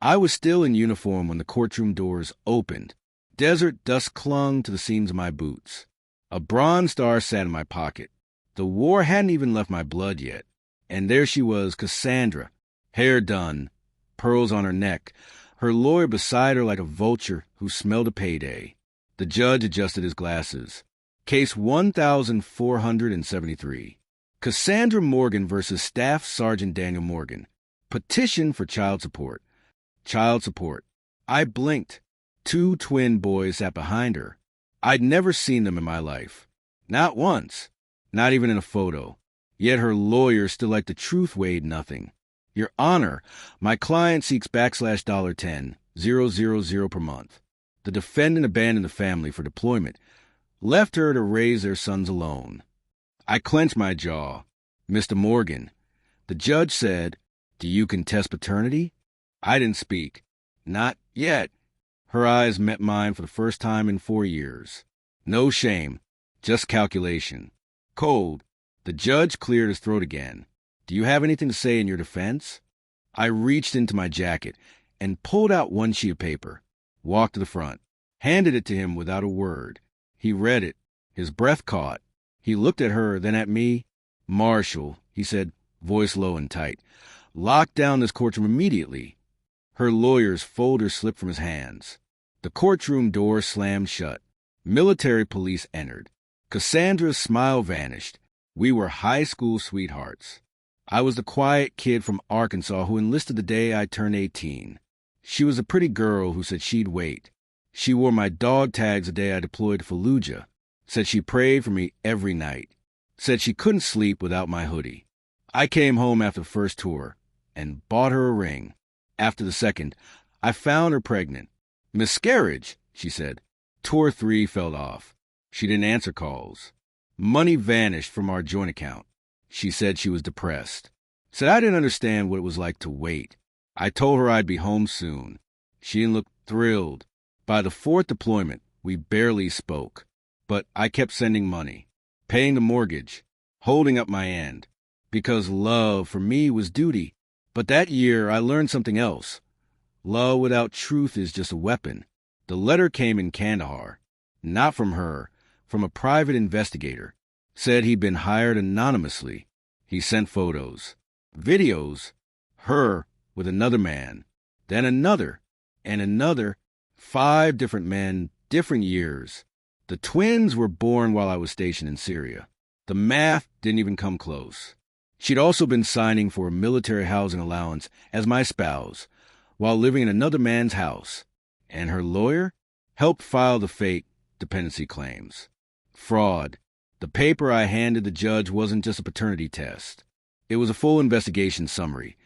I was still in uniform when the courtroom doors opened. Desert dust clung to the seams of my boots. A Bronze Star sat in my pocket. The war hadn't even left my blood yet. And there she was, Cassandra, hair done, pearls on her neck, her lawyer beside her like a vulture who smelled a payday. The judge adjusted his glasses. Case 1473. Cassandra Morgan versus Staff Sergeant Daniel Morgan. Petition for child support. Child support. I blinked. 2 twin boys sat behind her. I'd never seen them in my life. Not once. Not even in a photo. Yet her lawyer still like the truth weighed nothing. Your Honor, my client seeks $10,000 per month. The defendant abandoned the family for deployment. Left her to raise their sons alone. I clenched my jaw. Mr. Morgan. The judge said, "Do you contest paternity?" I didn't speak. Not yet. Her eyes met mine for the first time in 4 years. No shame, just calculation. Cold. The judge cleared his throat again. Do you have anything to say in your defense? I reached into my jacket and pulled out one sheet of paper, walked to the front, handed it to him without a word. He read it. His breath caught. He looked at her, then at me. "Marshal," he said, voice low and tight, "lock down this courtroom immediately." Her lawyer's folder slipped from his hands. The courtroom door slammed shut. Military police entered. Cassandra's smile vanished. We were high school sweethearts. I was the quiet kid from Arkansas who enlisted the day I turned 18. She was a pretty girl who said she'd wait. She wore my dog tags the day I deployed to Fallujah. Said she prayed for me every night. Said she couldn't sleep without my hoodie. I came home after the first tour and bought her a ring. After the second, I found her pregnant. "Miscarriage," she said. Tour 3 fell off. She didn't answer calls. Money vanished from our joint account. She said she was depressed. Said I didn't understand what it was like to wait. I told her I'd be home soon. She didn't look thrilled. By the 4th deployment, we barely spoke. But I kept sending money, paying the mortgage, holding up my end. Because love for me was duty. But that year I learned something else. Love without truth is just a weapon. The letter came in Kandahar. Not from her, from a private investigator. Said he'd been hired anonymously. He sent photos, videos, her with another man, then another, and another, 5 different men, different years. The twins were born while I was stationed in Syria. The math didn't even come close. She'd also been signing for a military housing allowance as my spouse while living in another man's house. And her lawyer helped file the fake dependency claims. Fraud. The paper I handed the judge wasn't just a paternity test. It was a full investigation summary,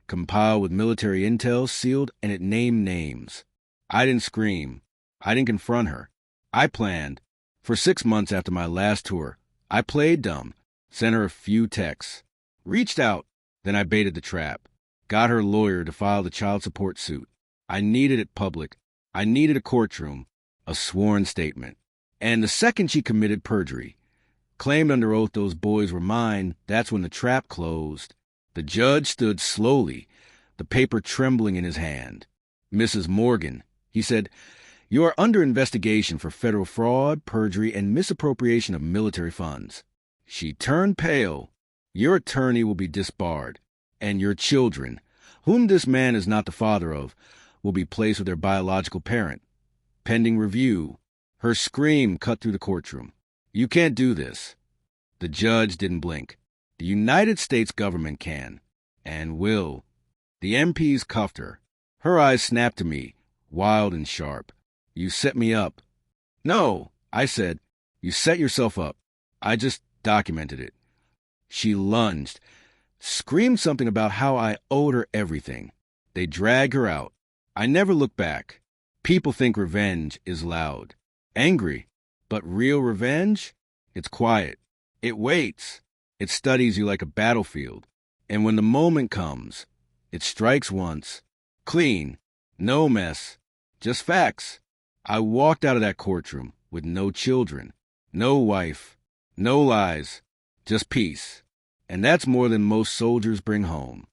compiled with military intel, sealed, and it named names. I didn't scream. I didn't confront her. I planned. For 6 months after my last tour, I played dumb, sent her a few texts, reached out, then I baited the trap, got her lawyer to file the child support suit. I needed it public. I needed a courtroom, a sworn statement. And the second she committed perjury, claimed under oath those boys were mine, that's when the trap closed. The judge stood slowly, the paper trembling in his hand. "Mrs. Morgan," he said, "you are under investigation for federal fraud, perjury, and misappropriation of military funds." She turned pale. "Your attorney will be disbarred, and your children, whom this man is not the father of, will be placed with their biological parent. Pending review." Her scream cut through the courtroom. "You can't do this." The judge didn't blink. The United States government can, and will. The MPs cuffed her. Her eyes snapped to me, wild and sharp. "You set me up." "No," I said. "You set yourself up. I just documented it." She lunged, screamed something about how I owed her everything. They dragged her out. I never looked back. People think revenge is loud, angry, but real revenge? It's quiet. It waits. It studies you like a battlefield. And when the moment comes, it strikes once. Clean. No mess. Just facts. I walked out of that courtroom with no children, no wife, no lies, just peace. And that's more than most soldiers bring home.